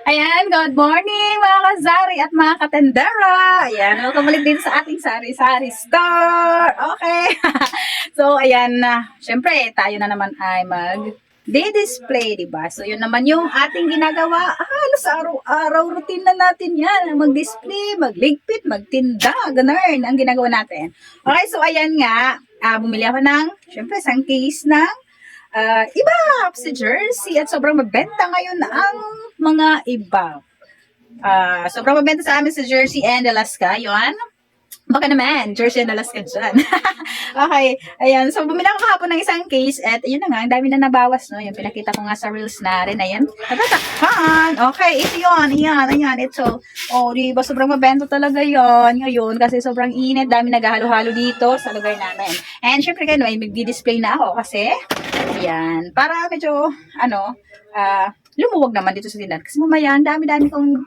Ayan, good morning mga kasari at mga katendera. Ayan, welcome ulit din sa ating sari-sari store. Okay. So, ayan na. Syempre, tayo na naman ay mag-display, diba? So, yun naman yung ating ginagawa. Halos araw-araw, routine na natin yan. Mag-display, magligpit, magtinda. Ganun ang ginagawa natin. Okay, so ayan nga. Bumili ako ng, syempre, isang case ng iba sa jersey at sobrang mabenta ngayon ang mga iba. Sobrang mabenta sa amin sa jersey and Alaska. Yun. Baka naman, jersey and Alaska dyan. Okay, ayan. So, bumili ako kahapon ng isang case at yun na nga, ang dami na nabawas, no? Yung pinakita ko nga sa reels na rin. Ayan. Natatakpan. Okay, ito yun. Ayan. Ito. Oh, di ba? Sobrang mabenta talaga yon ngayon kasi sobrang init. Dami naghahalo-halo dito sa lugar namin. And syempre kayo, ay mag-display na ako kasi ayan. Para medyo, lumuwag naman dito sa tindahan. Kasi mamaya, ang dami-dami kong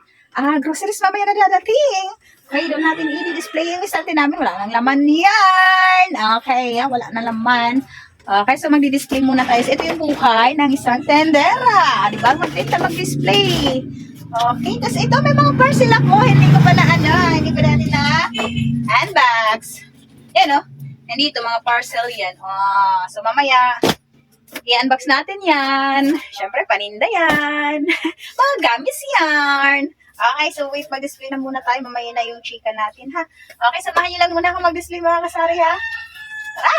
groceries mamaya na dadating. Okay, doon natin i-display yung istante namin. Wala nang laman yan. Okay, wala nang laman. Okay, so magdi-display muna tayo. So, ito yung buhay ng isang tendera. Di ba? Magtinda, mag-display. Okay, tapos ito may mga parcel ako. Hindi ko pa hindi pa natin na handbags. Yan, oh. Nandito, mga parcel yan. So mamaya, i-unbox natin yan. Siyempre, paninda yan. Mga gamis yan. Okay, so wait, mag-display na muna tayo. Mamaya na yung chika natin, ha? Okay, samahan nyo lang muna ako mag-display, mga kasari, ha? Tara!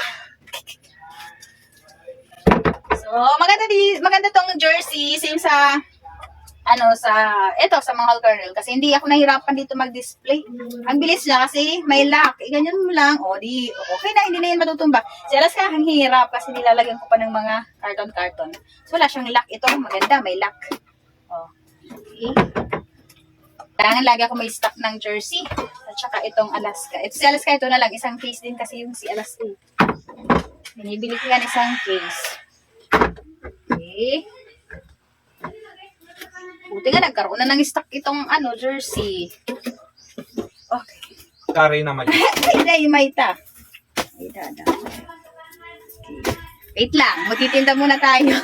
So, maganda tong jersey. Same sa, sa mga girl. Kasi hindi ako nahirapan dito mag-display. Ang bilis niya kasi may lock. Ganyan mo lang. Okay na, hindi na yan matutumba. Silas ka, ang hirap kasi nilalagyan ko pa ng mga karton-karton. So, wala siyang lock. Ito, maganda, may lock. Okay. Kailangan lagi ako may stock ng jersey. At saka itong Alaska. Ito si Alaska, ito na lang. Isang case din kasi yung si Alaska. Binibili ko yan isang case. Okay. Buti nga, nagkaroon na ng stock itong jersey. Okay. Kari naman. Hindi, may ita. Okay. Wait lang, magtitinda muna tayo.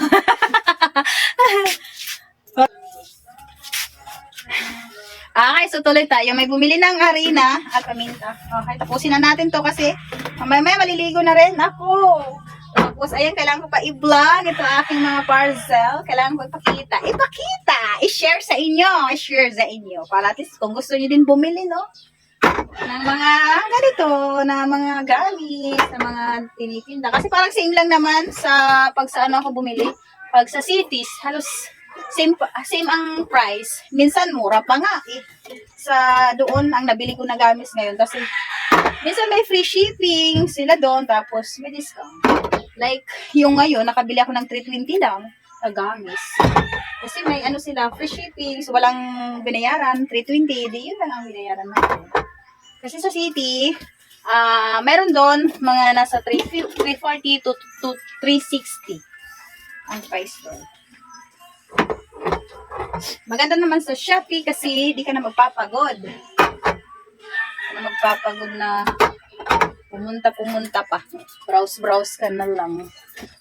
Okay, so tuloy tayo. May bumili ng harina at paminta. Okay, tapusin na natin to kasi mamaya maliligo na rin ako. Tapos, ayan, kailangan ko pa i-vlog ito aking mga parcel. Kailangan ko i-share sa inyo. Para at least kung gusto niyo din bumili, no? Ng mga ganito, na mga gamit, na mga tinitinda. Kasi parang same lang naman sa pag sa ako bumili. Pag sa cities, halos same ang price. Minsan mura pa nga eh. Sa doon ang nabili ko na gamit ngayon kasi minsan may free shipping sila doon tapos may discount. Like yung ngayon nakabili ako ng 320 lang na gamis. Kasi may sila free shipping so walang binayaran 320 di yun lang ang binayaran natin. Kasi sa city meron doon mga nasa 340 to 360 ang price doon. Maganda naman sa Shopee kasi di ka na magpapagod. Na pumunta pa. Browse ka na lang.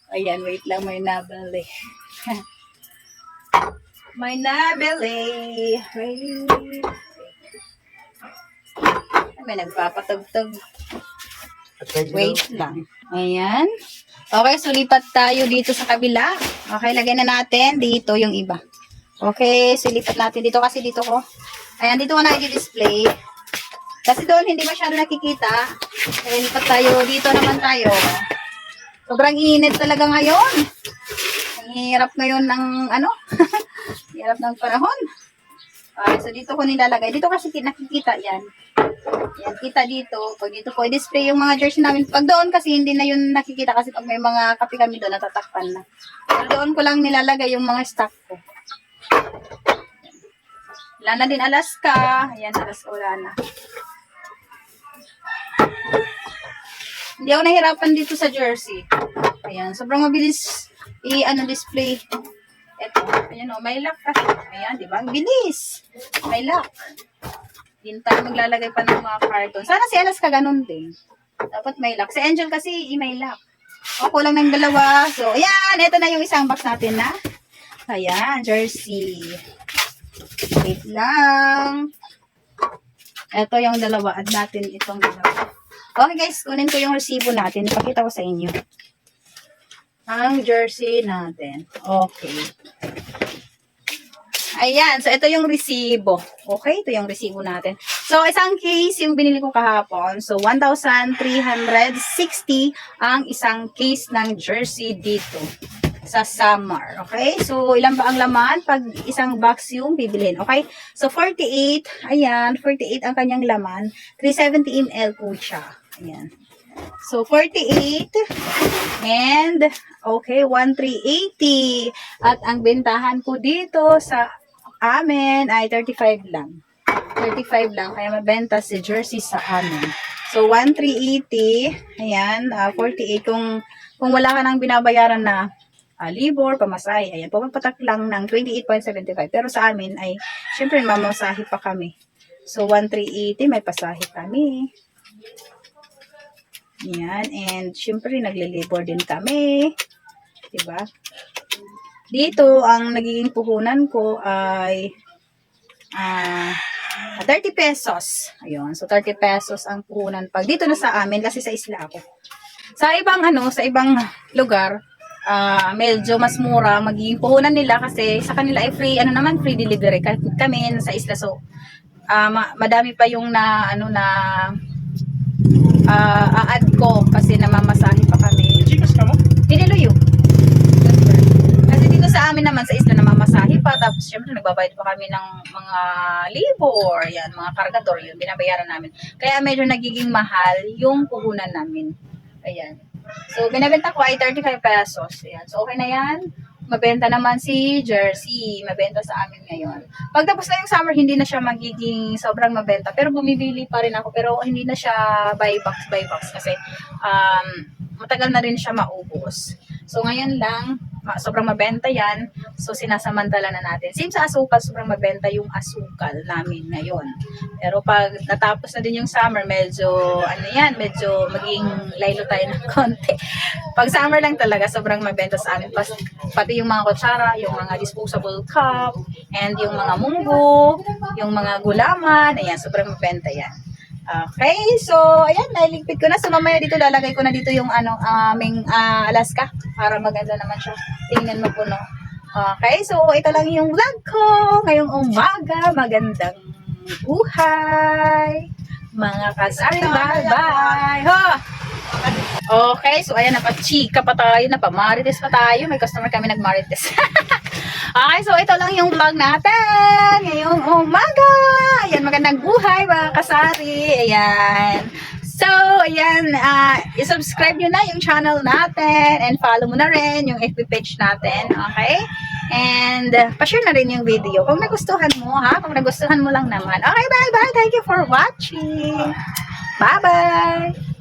Ayan, wait lang, may nabili. May nabili. May nagpapatugtog. Wait lang. Ayan. Okay, so lipat tayo dito sa kabila. Okay, lagay na natin dito yung iba. Okay, so lipat natin dito kasi dito ko. Ayan, dito ko na i-display. Kasi doon hindi masyado nakikita. Ayan, lipat tayo. Dito naman tayo. Sobrang init talaga ngayon. Ang hirap ngayon ng hirap ng panahon. Okay, so dito ko nilalagay. Dito kasi nakikita yan. Yan, kita dito. Pag dito ko i-display yung mga jersey namin. Pag doon kasi hindi na yun nakikita kasi pag may mga kape kami doon, natatakpan na. So, doon ko lang nilalagay yung mga stock ko. Wala na din Alaska. Ayan, Alaska wala na. Hindi ako nahirapan dito sa jersey. Ayan, sobrang mabilis display. Ito, ayan o, may lock kasi. Ayan, di ba? Ang bilis. May lock. Hindi tayo maglalagay pa ng mga carton. Sana si Alaska ganun din. Dapat may lock. Si Angel kasi may lock. O, kulang ng dalawa. So, ayan, ito na yung isang box natin na. Ayan, jersey. Wait lang. Ito yung dalawa. Add natin itong dalawa. Okay guys, kunin ko yung resibo natin. Ipakita ko sa inyo. Ang jersey natin. Okay. Ayan. So, ito yung resibo. Okay? Ito yung resibo natin. So, isang case yung binili ko kahapon. So, 1,360 ang isang case ng jersey dito sa Summer. Okay? So, ilan ba ang laman pag isang box yung bibilhin? Okay? So, 48. Ayan. 48 ang kanyang laman. 370 ml po siya. Ayan. So, 48. And, okay, 1,380. At ang bentahan ko dito sa amin ay 35 lang. 35 lang. Kaya mabenta si jersey sa amin. So, 1,380. Ayan, 48. Kung wala ka nang binabayaran na libor, pamasahe, ayan, pumapatak lang ng 28.75. Pero sa amin ay, syempre, mamasahe pa kami. So, 1,380. May pasahe kami. Ayan. And, syempre, naglilibor din kami. Diba? Dito, ang nagiging puhunan ko ay 30 pesos. Ayun. So, 30 pesos ang puhunan. Pag dito na sa amin, kasi sa isla ako. Sa ibang lugar, medyo mas mura magiging puhunan nila kasi sa kanila ay free, free delivery. Kami sa isla. So, madami pa yung a-add ko kasi namamasahe pa kami. Chicas ka mo? Piniluyo. Kasi dito sa amin naman, sa isla namamasahe pa. Tapos, syempre, nagbabayad pa kami ng mga libor. Yan, mga kargador. Yun, binabayaran namin. Kaya medyo nagiging mahal yung puhunan namin. Ayan. So, binabenta ko ay 35 pesos. Ayan. So, okay na yan. Mabenta naman si jersey. Mabenta sa amin ngayon. Pagtapos na yung summer, hindi na siya magiging sobrang mabenta. Pero bumibili pa rin ako. Pero hindi na siya buy box. Kasi, matagal na rin siya maubos. So, ngayon lang, sobrang mabenta yan. So, sinasamantala na natin. Same sa asukal, sobrang mabenta yung asukal namin ngayon. Pero pag natapos na din yung summer, medyo maging laylo tayo ng konti. Pag summer lang talaga, sobrang mabenta sa amin. Pati yung mga kutsara, yung mga disposable cup, and yung mga munggo, yung mga gulaman, ayan, sobrang mabenta yan. Okay, so, ayan, nailigpit ko na. So, mamaya dito, lalagay ko na dito yung aming Alaska para maganda naman siya. Tingnan mo po, no? Okay, so, ito lang yung vlog ko ngayong umaga. Magandang buhay, mga kasari. Bye-bye! Ho! Okay, so, ayan, napachika pa tayo, napamarites pa tayo. May customer kami nagmarites. Okay, so ito lang yung vlog natin ngayong umaga. Ayan, magandang buhay mga kasari. Ayan. So, ayan, i-subscribe nyo na yung channel natin and follow mo na rin yung FB page natin. Okay? And, pa-share na rin yung video. Kung nagustuhan mo, ha? Kung nagustuhan mo lang naman. Okay, bye-bye. Thank you for watching. Bye-bye.